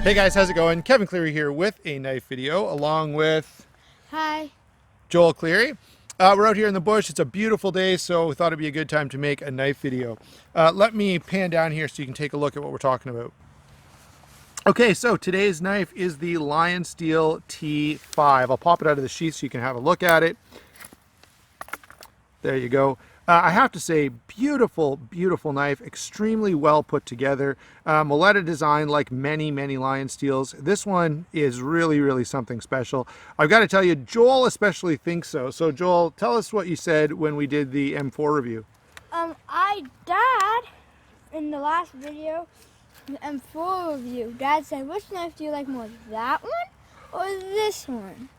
Hey guys, how's it going? Kevin Cleary here with a knife video along with Hi. Joel Cleary. We're out here in the bush. It's a beautiful day, so we thought it'd be a good time to make a knife video. Let me pan down here so you can take a look at what we're talking about. Okay, so today's knife is the Lionsteel T5. I'll pop it out of the sheath so you can have a look at it. There you go. I have to say, beautiful, beautiful knife, extremely well put together. Moletta design like many, many Lionsteels. This one is really, really something special. I've got to tell you, Joel especially thinks so. So Joel, tell us what you said when we did the M4 review. Dad, in the last video, the M4 review, Dad said, which knife do you like more, that one or this one?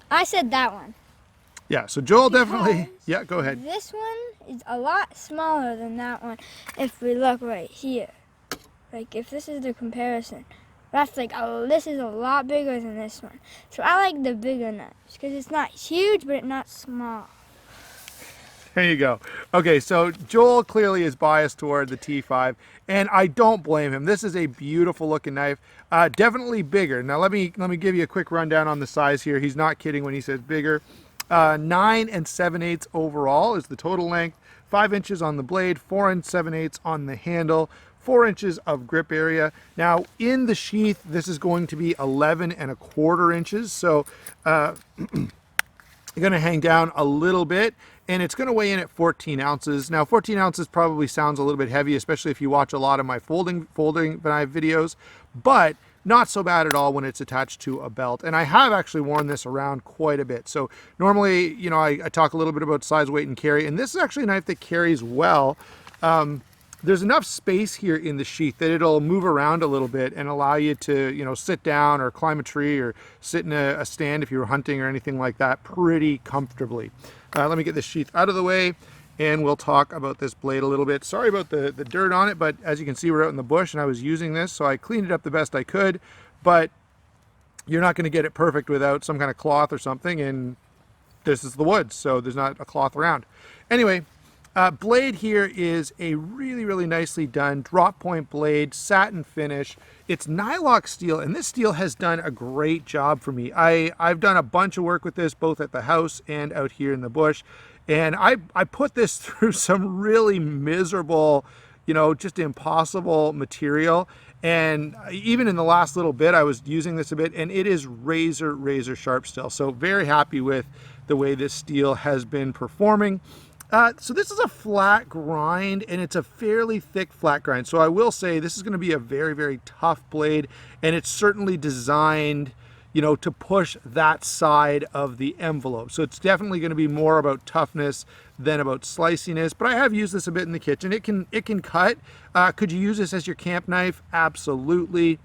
I said that one. Yeah, so Joel Because definitely, yeah, go ahead. This one is a lot smaller than that one if we look right here. Like, if this is the comparison, that's like, this is a lot bigger than this one. So I like the bigger knives because it's not huge, but it's not small. There you go. Okay, so Joel clearly is biased toward the T5, and I don't blame him. This is a beautiful looking knife, definitely bigger. Now let me give you a quick rundown on the size here. He's not kidding when he says bigger. 9 7/8 overall is the total length, 5 inches on the blade, 4 7/8 on the handle, 4 inches of grip area. Now in the sheath, this is going to be 11 1/4 inches. So you're going to hang down a little bit, and it's going to weigh in at 14 ounces. Now 14 ounces probably sounds a little bit heavy, especially if you watch a lot of my folding knife videos, but not so bad at all when it's attached to a belt. And I have actually worn this around quite a bit. So normally, you know, I talk a little bit about size, weight, and carry, and this is actually a knife that carries well. There's enough space here in the sheath that it'll move around a little bit and allow you to, you know, sit down or climb a tree or sit in a stand if you were hunting or anything like that pretty comfortably. Let me get this sheath out of the way and we'll talk about this blade a little bit. Sorry about the dirt on it, but as you can see, we're out in the bush and I was using this, so I cleaned it up the best I could, but you're not gonna get it perfect without some kind of cloth or something, and this is the woods, so there's not a cloth around. Anyway, blade here is a really, really nicely done drop point blade, satin finish. It's nylock steel, and this steel has done a great job for me. I've done a bunch of work with this, both at the house and out here in the bush. And I put this through some really miserable, you know, just impossible material. And even in the last little bit, I was using this a bit, and it is razor, razor sharp still. So very happy with the way this steel has been performing. So this is a flat grind, and it's a fairly thick flat grind. So I will say this is going to be a very, very tough blade, and it's certainly designed, you know, to push that side of the envelope. So it's definitely going to be more about toughness than about sliciness, but I have used this a bit in the kitchen. It can cut. Could you use this as your camp knife? Absolutely.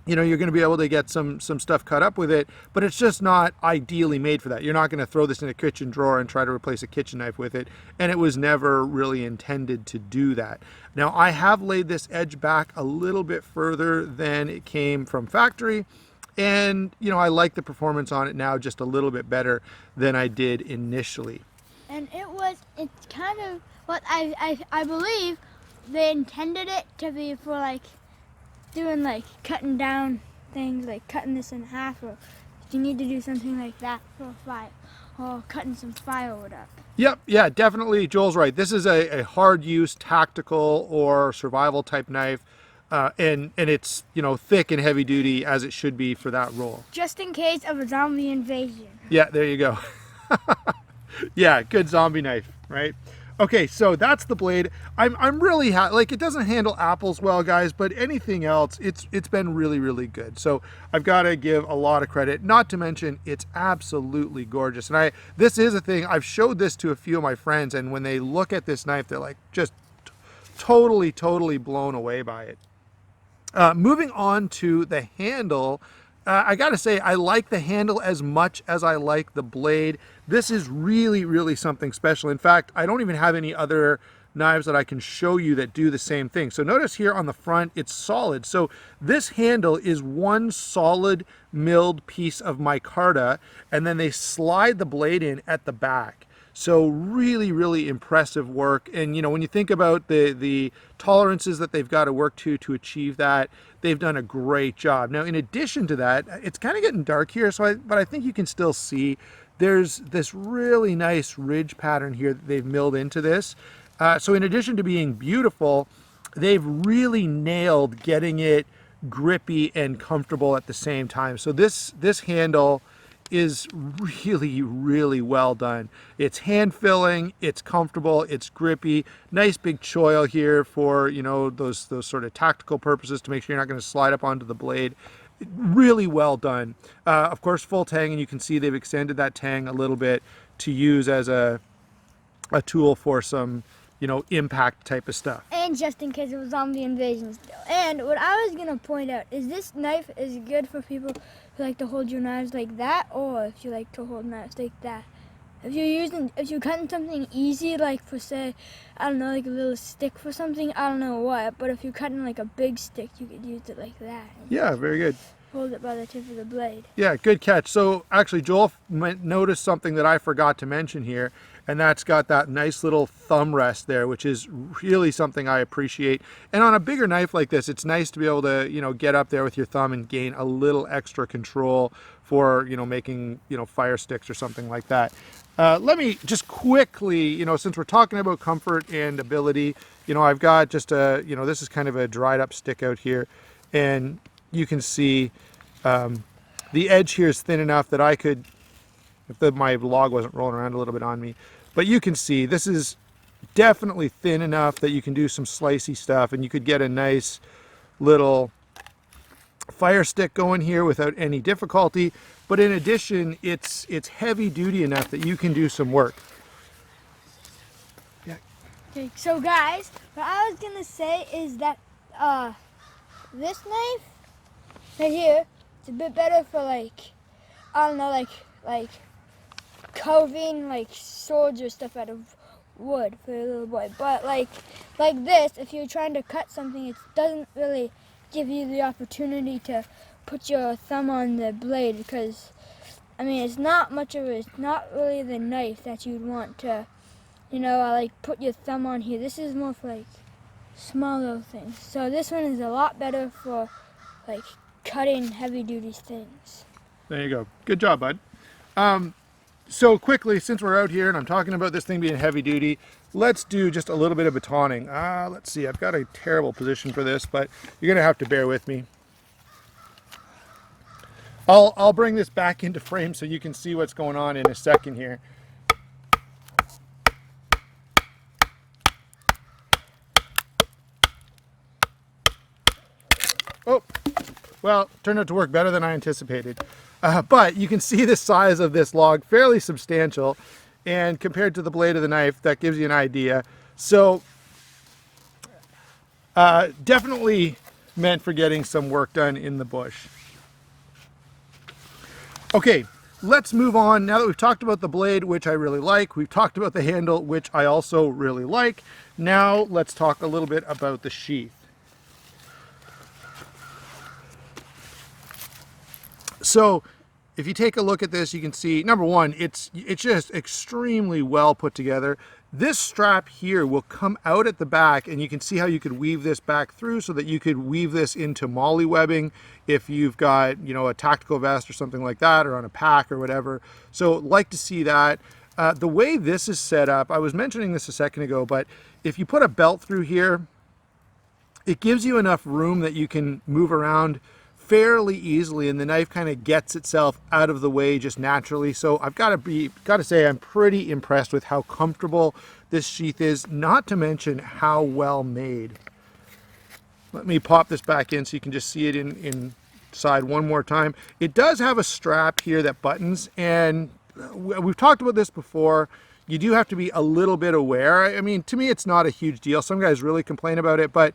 You know, you're going to be able to get some stuff cut up with it, but it's just not ideally made for that. You're not going to throw this in a kitchen drawer and try to replace a kitchen knife with it, and it was never really intended to do that. Now, I have laid this edge back a little bit further than it came from factory, and, you know, I like the performance on it now just a little bit better than I did initially. And it's kind of what I believe they intended it to be for, like, doing, like, cutting down things, like cutting this in half, or if you need to do something like that for a fire, or cutting some firewood up. Yep, yeah, definitely, Joel's right. This is a hard use, tactical, or survival type knife. And it's, you know, thick and heavy duty as it should be for that role. Just in case of a zombie invasion. Yeah, there you go. Yeah, good zombie knife, right? Okay, so that's the blade. I'm really like, it doesn't handle apples well, guys, but anything else, it's been really, really good. So I've got to give a lot of credit. Not to mention, it's absolutely gorgeous. And this is a thing. I've showed this to a few of my friends, and when they look at this knife, they're like just totally, totally blown away by it. Moving on to the handle, I gotta say, I like the handle as much as I like the blade. This is really, really something special. In fact, I don't even have any other knives that I can show you that do the same thing. So notice here on the front, it's solid. So this handle is one solid milled piece of micarta, and then they slide the blade in at the back. So really, really impressive work. And you know, when you think about the tolerances that they've got to work to achieve that, they've done a great job. Now, in addition to that, it's kind of getting dark here, but I think you can still see there's this really nice ridge pattern here that they've milled into this. So in addition to being beautiful, they've really nailed getting it grippy and comfortable at the same time. So this handle is really, really well done. It's hand filling, it's comfortable, it's grippy, nice big choil here for, you know, those sort of tactical purposes to make sure you're not going to slide up onto the blade. Really well done. Of course, full tang, and you can see they've extended that tang a little bit to use as a tool for some, you know, impact type of stuff. And just in case it was zombie invasion still. And what I was gonna point out is this knife is good for people who like to hold your knives like that, or if you like to hold knives like that. If you're cutting something easy, like for say, I don't know, like a little stick for something, I don't know what, but if you're cutting like a big stick, you could use it like that. Yeah, very good. Hold it by the tip of the blade. Yeah, good catch. So actually, Joel noticed something that I forgot to mention here, and that's got that nice little thumb rest there, which is really something I appreciate. And on a bigger knife like this, it's nice to be able to, you know, get up there with your thumb and gain a little extra control for, you know, making, you know, fire sticks or something like that. Let me just quickly, you know, since we're talking about comfort and ability, you know, I've got just a, you know, this is kind of a dried up stick out here, and you can see the edge here is thin enough that I could, if my log wasn't rolling around a little bit on me, but you can see this is definitely thin enough that you can do some slicey stuff, and you could get a nice little fire stick going here without any difficulty. But in addition, it's heavy duty enough that you can do some work. Yeah. Okay, so guys, what I was gonna say is that this knife right here, it's a bit better for like, I don't know, like carving like swords or stuff out of wood for a little boy. But like this, if you're trying to cut something, it doesn't really give you the opportunity to put your thumb on the blade, because I mean it's not really the knife that you'd want to, you know, like put your thumb on here. This is more for like small little things. So this one is a lot better for like cutting heavy duty things. There you go. Good job, bud. So quickly, since we're out here and I'm talking about this thing being heavy duty, let's do just a little bit of batoning. Let's see, I've got a terrible position for this, but you're gonna have to bear with me. I'll bring this back into frame so you can see what's going on in a second here. Oh, well, turned out to work better than I anticipated. But you can see the size of this log, fairly substantial, and compared to the blade of the knife, that gives you an idea. So definitely meant for getting some work done in the bush. Okay, let's move on. Now that we've talked about the blade, which I really like, we've talked about the handle, which I also really like. Now let's talk a little bit about the sheath. So if you take a look at this, you can see, number one, it's just extremely well put together. This strap here will come out at the back, and you can see how you could weave this back through so that you could weave this into molly webbing if you've got, you know, a tactical vest or something like that, or on a pack or whatever. So like to see that. The way this is set up, I was mentioning this a second ago, but if you put a belt through here, it gives you enough room that you can move around fairly easily, and the knife kind of gets itself out of the way just naturally. So I've got to say I'm pretty impressed with how comfortable this sheath is, not to mention how well made. Let me pop this back in so you can just see it inside one more time. It does have a strap here that buttons, and we've talked about this before. You do have to be a little bit aware. I mean, to me, it's not a huge deal. Some guys really complain about it, but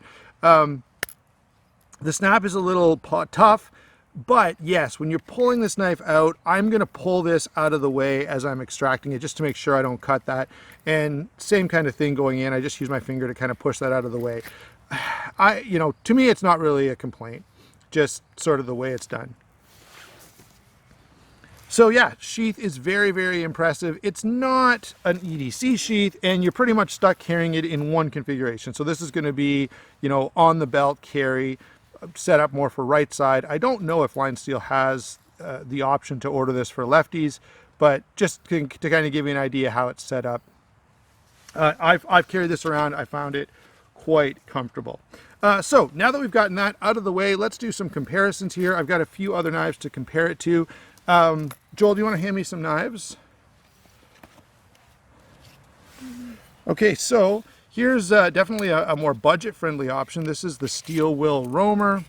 the snap is a little tough. But yes, when you're pulling this knife out, I'm going to pull this out of the way as I'm extracting it, just to make sure I don't cut that. And same kind of thing going in. I just use my finger to kind of push that out of the way. You know, to me, it's not really a complaint, just sort of the way it's done. So yeah, Sheath is very, very impressive. It's not an EDC sheath, and you're pretty much stuck carrying it in one configuration. So this is going to be, you know, on the belt carry, set up more for right side. I don't know if Lionsteel has the option to order this for lefties, but just to kind of give you an idea how it's set up. I've carried this around. I found it quite comfortable. So now that we've gotten that out of the way, let's do some comparisons here. I've got a few other knives to compare it to. Joel, do you want to hand me some knives? Okay, so here's definitely a more budget-friendly option. This is the Steel Will Roamer.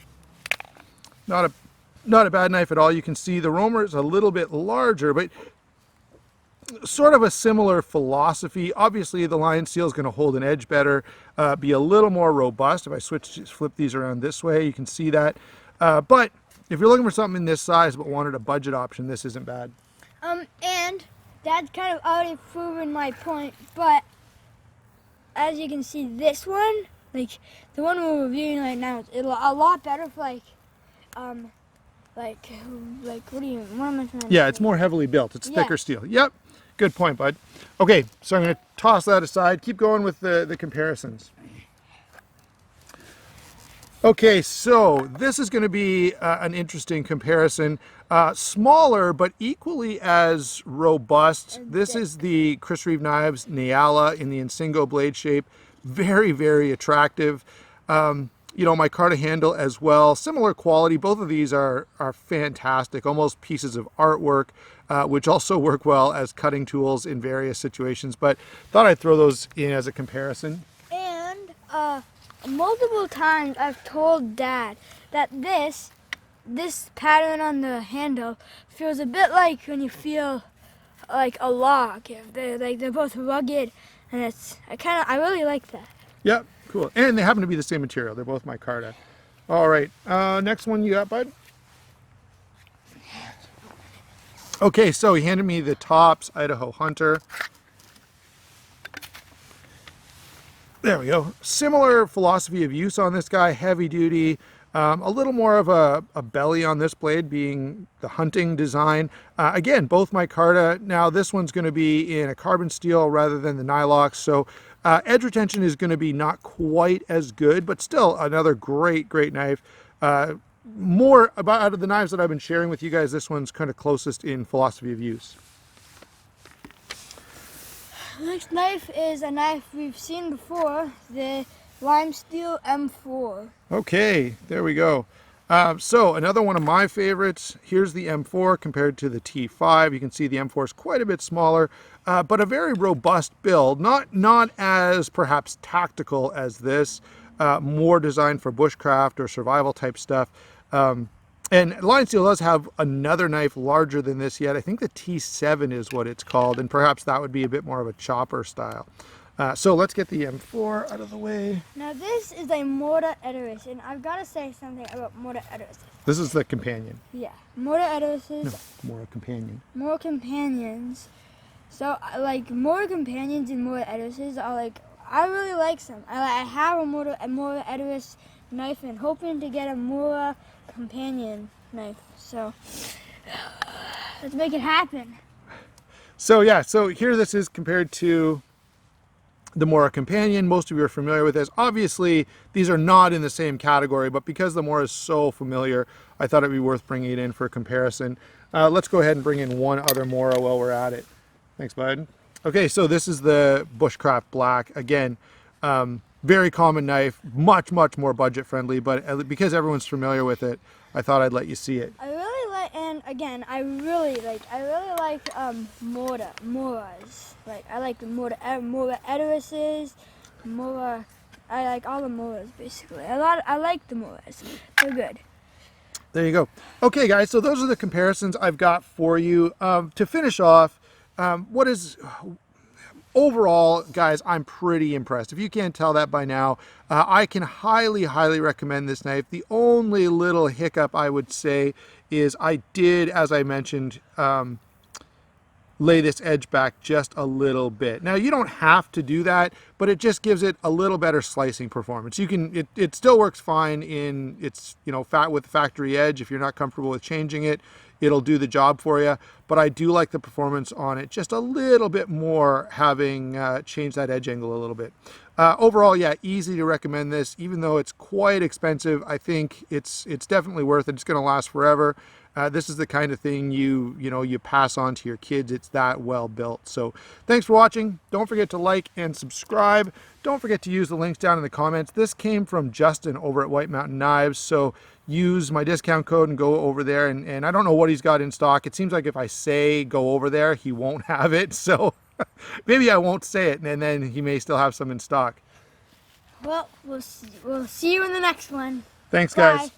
Not a bad knife at all. You can see the Roamer is a little bit larger, but sort of a similar philosophy. Obviously, the Lionsteel is going to hold an edge better, be a little more robust. If I flip these around this way, you can see that. But if you're looking for something in this size but wanted a budget option, this isn't bad. And that's kind of already proven my point, but as you can see, this one, like the one we're reviewing right now, is a lot better for what am I trying to Yeah, say? it's more heavily built. It's thicker Yeah. steel. Yep, good point, bud. Okay, so I'm going to toss that aside. Keep going with the comparisons. Okay, so this is going to be an interesting comparison. Smaller, but equally as robust. This is the Chris Reeve Knives Nyala in the Insingo blade shape. Very, very attractive. You know, micarta handle as well. Similar quality. Both of these are fantastic, almost pieces of artwork, which also work well as cutting tools in various situations. But thought I'd throw those in as a comparison. And multiple times I've told Dad that this pattern on the handle feels a bit like when you feel like a log. They're both rugged, and I really like that. Yep, cool. And they happen to be the same material. They're both micarta. All right, next one you got, bud? Okay, so he handed me the Tops Idaho Hunter. There we go. Similar philosophy of use on this guy, heavy duty, a little more of a belly on this blade being the hunting design. Again, both micarta. Now this one's going to be in a carbon steel rather than the Nylox, so edge retention is going to be not quite as good, but still another great knife. More about out of the knives that I've been sharing with you guys, this one's kind of closest in philosophy of use. The next knife is a knife we've seen before, the Lionsteel M4. Okay, there we go. So another one of my favorites. Here's the M4 compared to the T5. You can see the M4 is quite a bit smaller, but a very robust build. Not as perhaps tactical as this. More designed for bushcraft or survival type stuff. And Lionsteel does have another knife larger than this yet. I think the T7 is what it's called, and perhaps that would be a bit more of a chopper style. So let's get the M4 out of the way. Now this is a Morta Edorus, and I've got to say something about Morta Edorus. This is the companion. Yeah, Morta Edorus. No, more a companion. More companions. So like more companions and more Edorus are like, I really like some. I have a Morta Edorus knife and hoping to get a Morta companion knife. So let's make it happen. So yeah, so here this is compared to the Mora Companion. Most of you are familiar with this. Obviously, these are not in the same category, but because the Mora is so familiar, I thought it'd be worth bringing it in for comparison. Let's go ahead and bring in one other Mora while we're at it. Thanks, bud. Okay, so this is the Bushcraft Black. Again, very common knife, much more budget friendly, but because everyone's familiar with it, I thought I'd let you see it. I really like, and again, I really like Moras. Like I like the Mora Edoruses, Mora. I like all the Moras basically. I like the Moras. They're good. There you go. Okay, guys. So those are the comparisons I've got for you. To finish off, what is overall, guys? I'm pretty impressed. If you can't tell that by now, I can highly recommend this knife. The only little hiccup I would say is I did, as I mentioned, lay this edge back just a little bit. Now you don't have to do that, but it just gives it a little better slicing performance. You can, it still works fine in its, with factory edge. If you're not comfortable with changing it, it'll do the job for you. But I do like the performance on it just a little bit more, having changed that edge angle a little bit. Overall, yeah, easy to recommend this. Even though it's quite expensive, I think it's definitely worth it. It's going to last forever. This is the kind of thing you pass on to your kids. It's that well built. So thanks for watching. Don't forget to like and subscribe. Don't forget to use the links down in the comments. This came from Justin over at White Mountain Knives. So use my discount code and go over there. And I don't know what he's got in stock. It seems like if I say go over there, he won't have it. So maybe I won't say it, and then he may still have some in stock. Well, we'll see you in the next one. Thanks, guys. Bye.